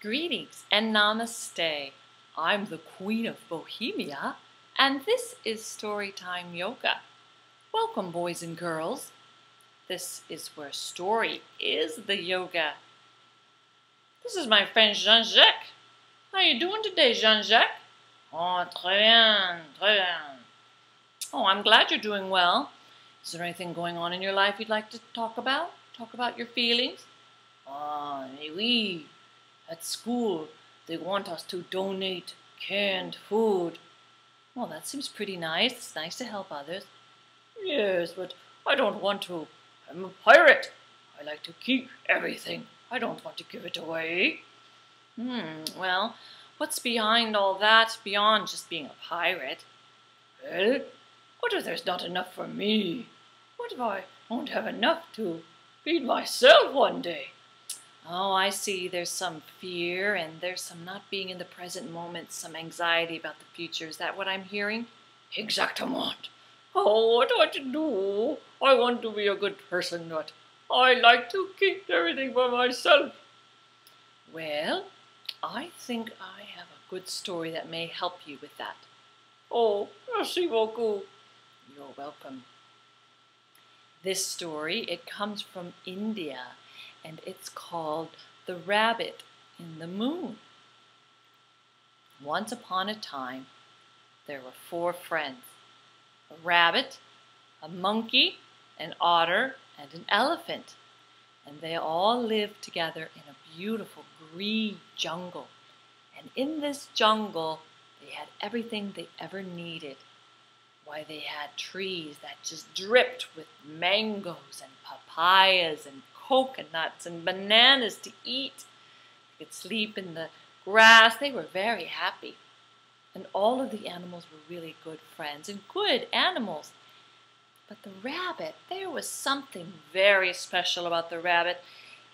Greetings and namaste. I'm the Queen of Bohemia, and this is Storytime Yoga. Welcome, boys and girls. This is where story is the yoga. This is my friend Jean-Jacques. How you doing today, Jean-Jacques? Oh, très bien, très bien. Oh, I'm glad you're doing well. Is there anything going on in your life you'd like to talk about? Talk about your feelings? Oh, oui. At school, they want us to donate canned food. Well, that seems pretty nice. It's nice to help others. Yes, but I don't want to. I'm a pirate. I like to keep everything. I don't want to give it away. Well, what's behind all that, beyond just being a pirate? Well, what if there's not enough for me? What if I won't have enough to feed myself one day? Oh, I see. There's some fear and there's some not being in the present moment, some anxiety about the future. Is that what I'm hearing? Exactement. Oh, what do I to do? I want to be a good person, but I like to keep everything for myself. Well, I think I have a good story that may help you with that. Oh, merci beaucoup. You're welcome. This story, it comes from India, and it's called The Rabbit in the Moon. Once upon a time, there were 4 friends: a rabbit, a monkey, an otter, and an elephant. And they all lived together in a beautiful green jungle. And in this jungle, they had everything they ever needed. Why, they had trees that just dripped with mangoes and papayas and coconuts and bananas to eat. They could sleep in the grass. They were very happy. And all of the animals were really good friends and good animals. But the rabbit, there was something very special about the rabbit.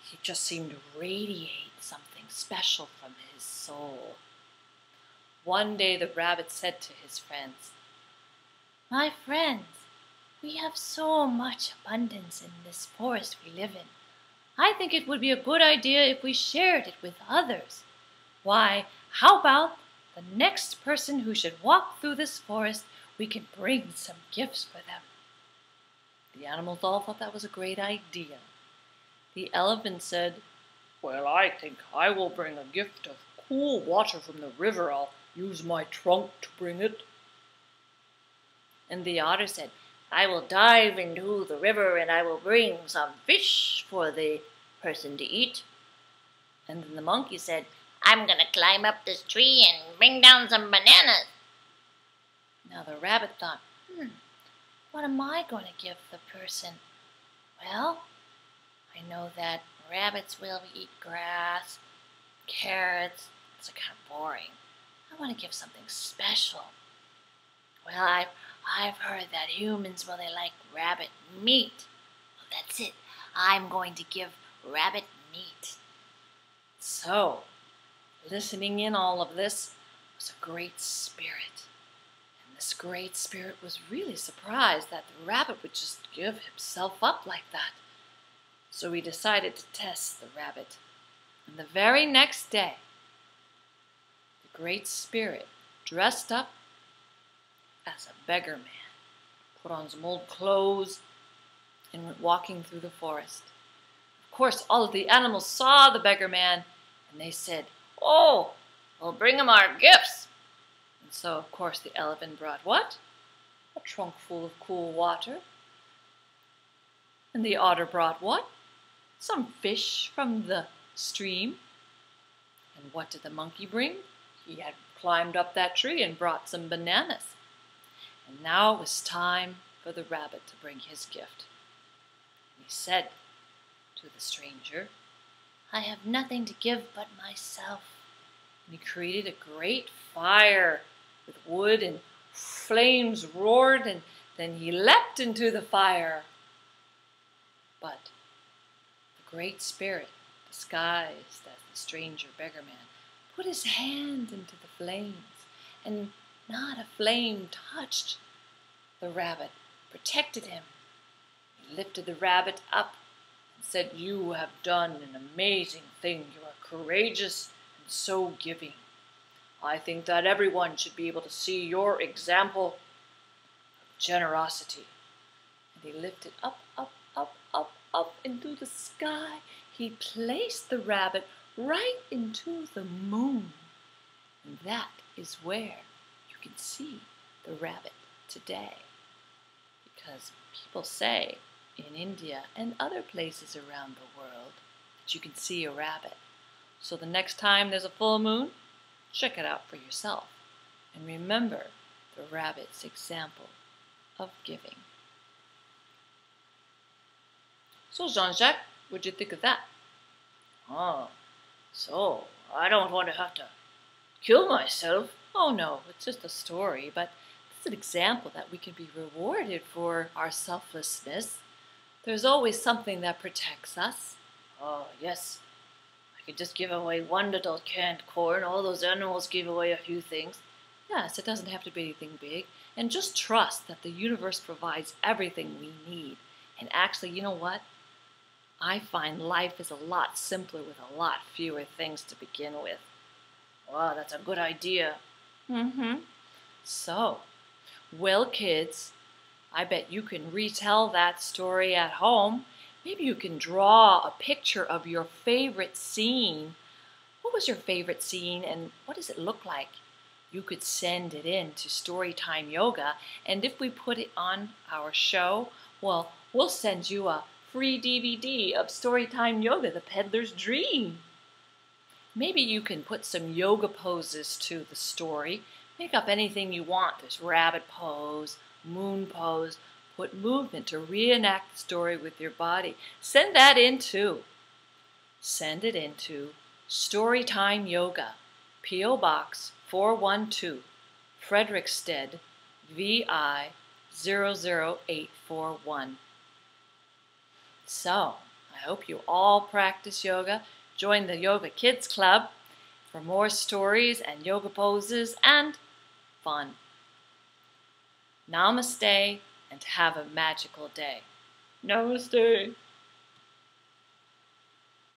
He just seemed to radiate something special from his soul. One day the rabbit said to his friends, "My friends, we have so much abundance in this forest we live in. I think it would be a good idea if we shared it with others. Why, how about the next person who should walk through this forest, we can bring some gifts for them?" The animals all thought that was a great idea. The elephant said, "Well, I think I will bring a gift of cool water from the river. I'll use my trunk to bring it." And the otter said, "I will dive into the river and I will bring some fish for the person to eat." And then the monkey said, "I'm going to climb up this tree and bring down some bananas." Now the rabbit thought, what am I going to give the person? Well, I know that rabbits will eat grass, carrots. It's kind of boring. I want to give something special. Well, I've heard that humans, well, they like rabbit meat. Well, that's it. I'm going to give rabbit meat. So, listening in all of this was a great spirit. And this great spirit was really surprised that the rabbit would just give himself up like that. So he decided to test the rabbit. And the very next day, the great spirit dressed up as a beggar man, put on some old clothes, and went walking through the forest. Of course, all of the animals saw the beggar man, and they said, "Oh, we'll bring him our gifts." And so, of course, the elephant brought what? A trunk full of cool water. And the otter brought what? Some fish from the stream. And what did the monkey bring? He had climbed up that tree and brought some bananas. And now it was time for the rabbit to bring his gift. He said to the stranger, "I have nothing to give but myself." And he created a great fire with wood, and flames roared, and then he leapt into the fire. But the great spirit, disguised as the stranger beggar man, put his hand into the flames, and not a flame touched the rabbit, protected him. He lifted the rabbit up and said, "You have done an amazing thing. You are courageous and so giving. I think that everyone should be able to see your example of generosity. And he lifted up, up, up, up, up into the sky. He placed the rabbit right into the moon. And that is where you can see the rabbit today. Because people say in India and other places around the world that you can see a rabbit. So the next time there's a full moon, check it out for yourself. And remember the rabbit's example of giving. So Jean-Jacques, what'd you think of that? Oh, so I don't want to have to kill myself. Oh no, it's just a story, but it's an example that we can be rewarded for our selflessness. There's always something that protects us. Oh yes, I could just give away one little canned corn. All those animals give away a few things. Yes, it doesn't have to be anything big. And just trust that the universe provides everything we need. And actually, you know what? I find life is a lot simpler with a lot fewer things to begin with. Wow, that's a good idea. So, well, kids, I bet you can retell that story at home. Maybe you can draw a picture of your favorite scene. What was your favorite scene and what does it look like? You could send it in to Storytime Yoga, and if we put it on our show, well, we'll send you a free DVD of Storytime Yoga, The Peddler's Dream. Maybe you can put some yoga poses to the story. Make up anything you want. There's rabbit pose, moon pose. Put movement to reenact the story with your body. Send that in too. Send it into Storytime Yoga, P.O. Box 412, Frederiksted, VI 00841. So, I hope you all practice yoga. Join the Yoga Kids Club for more stories and yoga poses and fun. Namaste and have a magical day. Namaste.